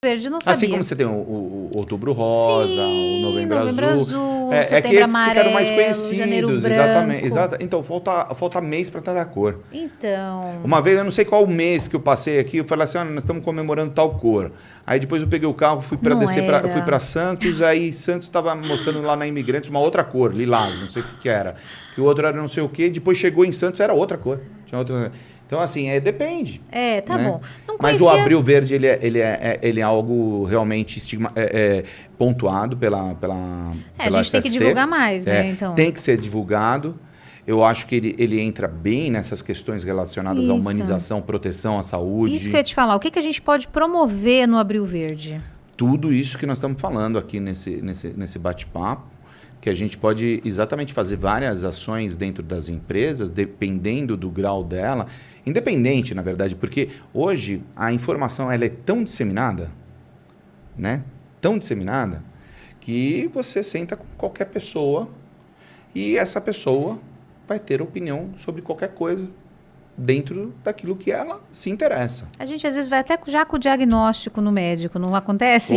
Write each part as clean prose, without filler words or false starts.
Verde, não sabia. Assim como você tem o Outubro Rosa, Sim, o Novembro Azul. Setembro Que esses Amarelo, ficaram mais Janeiro conhecidos. Branco. Então, falta mês para cada cor. Então... Uma vez, eu não sei qual mês que eu passei aqui, eu falei assim, nós estamos comemorando tal cor. Aí depois eu peguei o carro, fui para fui para Santos, aí Santos estava mostrando lá na Imigrantes uma outra cor, lilás, não sei o que era. Que o outro era não sei o que, depois chegou em Santos, era outra cor. Tinha outra... Então, assim, depende. Tá né? bom. Não Mas conhecia... o Abril Verde, ele é algo realmente pontuado pela a gente tem que divulgar mais, né? Então... Tem que ser divulgado. Eu acho que ele entra bem nessas questões relacionadas à humanização, proteção à saúde. Isso que eu ia te falar. O que a gente pode promover no Abril Verde? Tudo isso que nós estamos falando aqui nesse bate-papo, que a gente pode exatamente fazer várias ações dentro das empresas, dependendo do grau dela, independente, na verdade, porque hoje a informação ela é tão disseminada, né? Tão disseminada, que você senta com qualquer pessoa e essa pessoa vai ter opinião sobre qualquer coisa dentro daquilo que ela se interessa. A gente às vezes vai até já com o diagnóstico no médico, não acontece?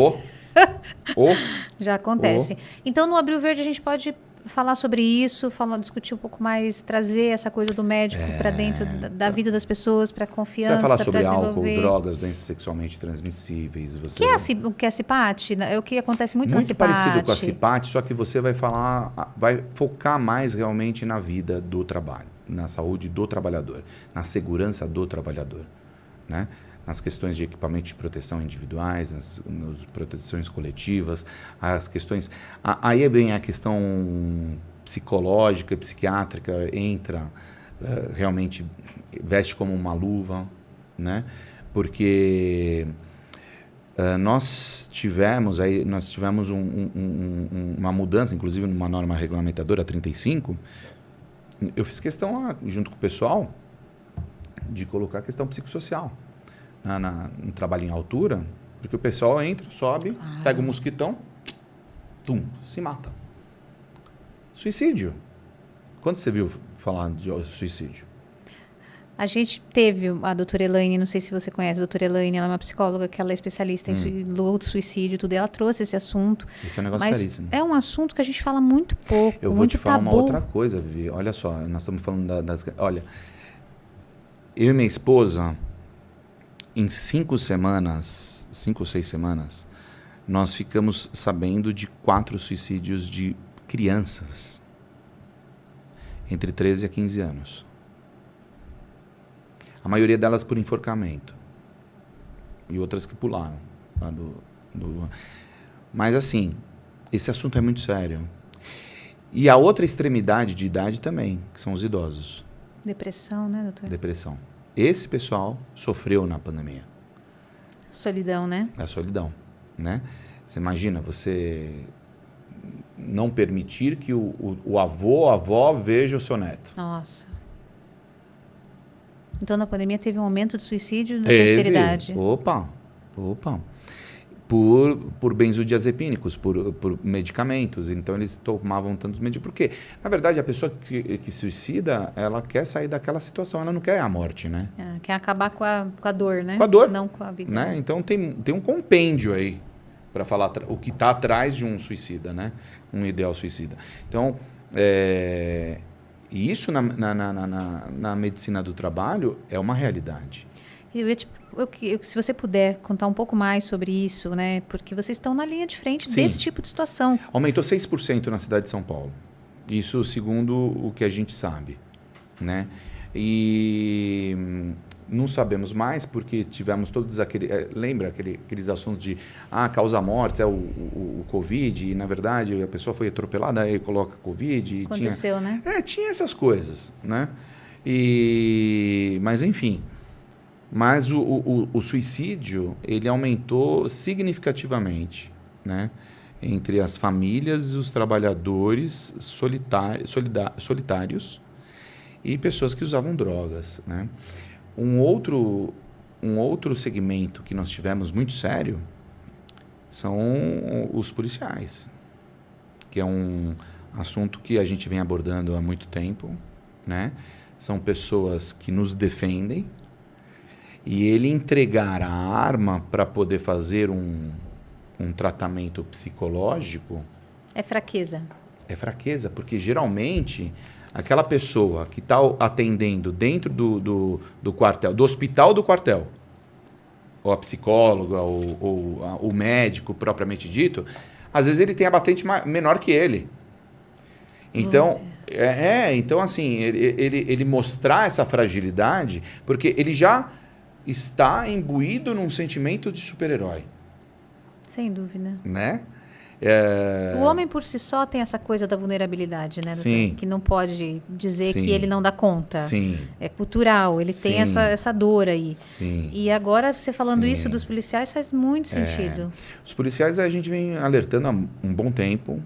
Já acontece. Então, no Abril Verde, a gente pode falar sobre isso, discutir um pouco mais, trazer essa coisa do médico para dentro da vida das pessoas, para confiança. Você vai falar sobre álcool, drogas, doenças sexualmente transmissíveis. O que é a CIPAT? É o que acontece muito na CIPAT. Muito parecido com a CIPAT, só que você vai focar mais realmente na vida do trabalho, na saúde do trabalhador, na segurança do trabalhador, né? Nas questões de equipamento de proteção individuais, nas proteções coletivas, as questões... Aí vem a questão psicológica, psiquiátrica, entra, realmente veste como uma luva, né? Porque nós tivemos uma mudança, inclusive numa norma regulamentadora 35, eu fiz questão, junto com o pessoal, de colocar a questão psicossocial. No trabalho em altura, porque o pessoal entra, sobe, pega o mosquitão, se mata. Suicídio. Quando você viu falar de suicídio? A gente teve a doutora Elaine, não sei se você conhece a doutora Elaine, ela é uma psicóloga que ela é especialista em luto, suicídio, tudo, e ela trouxe esse assunto. Esse é um negócio seríssimo. É um assunto que a gente fala muito pouco, eu vou te falar uma outra coisa, Vivi. Olha só, nós estamos falando Olha, eu e minha esposa... Em 5 ou 6 semanas, nós ficamos sabendo de 4 suicídios de crianças entre 13 a 15 anos. A maioria delas por enforcamento. E outras que pularam. Mas assim, esse assunto é muito sério. E a outra extremidade de idade também, que são os idosos. Depressão, né, doutor? Depressão. Esse pessoal sofreu na pandemia. Solidão, né? A solidão, né? Você imagina, você não permitir que o avô ou a avó veja o seu neto. Nossa. Então, na pandemia teve um aumento de suicídio na terceira idade. Opa. Por benzodiazepínicos, por medicamentos. Então, eles tomavam tantos medicamentos. Porque, na verdade, a pessoa que suicida, ela quer sair daquela situação. Ela não quer a morte, né? Quer acabar com a dor, né? Com a dor. Não com a vida. Né? Então, tem um compêndio aí para falar o que está atrás de um suicida, né? Um ideal suicida. Então, isso na medicina do trabalho é uma realidade. Se você puder contar um pouco mais sobre isso, né? Porque vocês estão na linha de frente desse tipo de situação. Aumentou 6% na cidade de São Paulo. Isso segundo o que a gente sabe, né? E não sabemos mais porque tivemos todos lembra aqueles assuntos de causa mortes, o Covid, e na verdade a pessoa foi atropelada, aí coloca Covid. Aconteceu, né? Tinha essas coisas, né? Mas enfim... Mas o suicídio, ele aumentou significativamente, né? Entre as famílias e os trabalhadores solitários e pessoas que usavam drogas, né? Um outro segmento que nós tivemos muito sério são os policiais, que é um assunto que a gente vem abordando há muito tempo, né? São pessoas que nos defendem. E ele entregar a arma para poder fazer um tratamento psicológico... É fraqueza. É fraqueza, porque geralmente aquela pessoa que está atendendo dentro do quartel, do hospital do quartel, ou a psicóloga, ou o médico propriamente dito, às vezes ele tem a batente menor que ele. Então, então assim, ele mostrar essa fragilidade, porque ele já está imbuído num sentimento de super-herói. Sem dúvida. Né? O homem por si só tem essa coisa da vulnerabilidade, né? Sim. Que não pode dizer Sim. que ele não dá conta. Sim. É cultural, ele tem essa dor aí. Sim. E agora, você falando isso dos policiais, faz muito sentido. Os policiais a gente vem alertando há um bom tempo.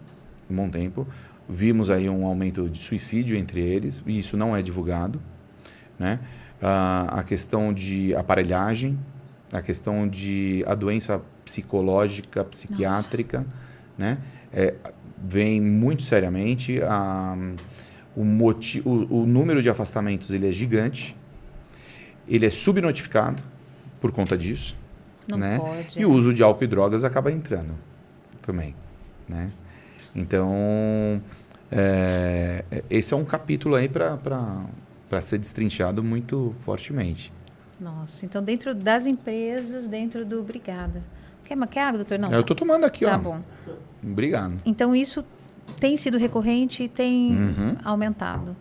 Vimos aí um aumento de suicídio entre eles, e isso não é divulgado. Né? A questão de aparelhagem, a questão de a doença psicológica, psiquiátrica, né? Vem muito seriamente. O número de afastamentos ele é gigante, ele é subnotificado por conta disso. Não né? pode. E o uso de álcool e drogas acaba entrando também. Né? Então, esse é um capítulo aí para ser destrinchado muito fortemente. Nossa, então dentro das empresas, dentro do... Obrigada. Quer água, doutor? Não. Eu estou tomando aqui, tá ó. Bom. Obrigado. Então isso tem sido recorrente e tem aumentado.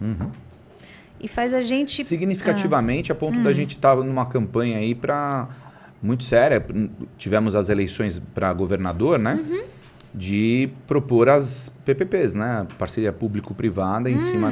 E faz a gente... Significativamente, a ponto da gente estar numa campanha aí muito séria. Tivemos as eleições para governador, né? De propor as PPPs, né? Parceria público-privada em cima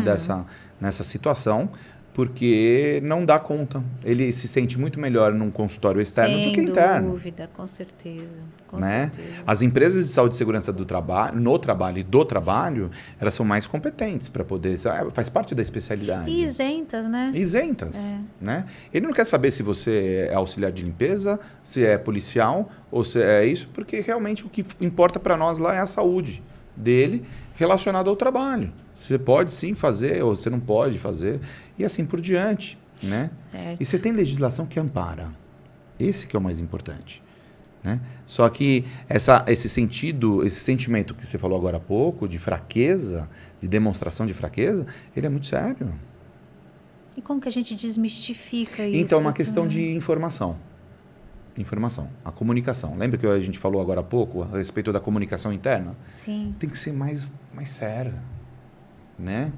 nessa situação, porque não dá conta. Ele se sente muito melhor num consultório externo do que interno. Sem dúvida, com certeza. Né? As empresas de saúde e segurança do trabalho, no trabalho e do trabalho, elas são mais competentes para poder... faz parte da especialidade. E isentas, né? Isentas. Né? Ele não quer saber se você é auxiliar de limpeza, se é policial ou se é isso, porque realmente o que importa para nós lá é a saúde dele relacionada ao trabalho. Você pode sim fazer ou você não pode fazer e assim por diante. Né? E você tem legislação que ampara. Esse que é o mais importante. Né? Só que esse sentimento que você falou agora há pouco, de fraqueza, de demonstração de fraqueza, ele é muito sério. E como que a gente desmistifica isso? Então, é uma questão de informação. A comunicação. Lembra que a gente falou agora há pouco a respeito da comunicação interna? Sim. Tem que ser mais séria. Né?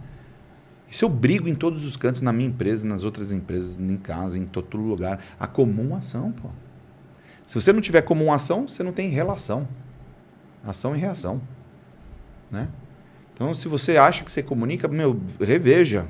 Isso eu brigo em todos os cantos, na minha empresa, nas outras empresas, em casa, em todo lugar. A comum ação, pô. Se você não tiver comum ação, você não tem relação. Ação e reação. Né? Então, se você acha que você comunica, reveja.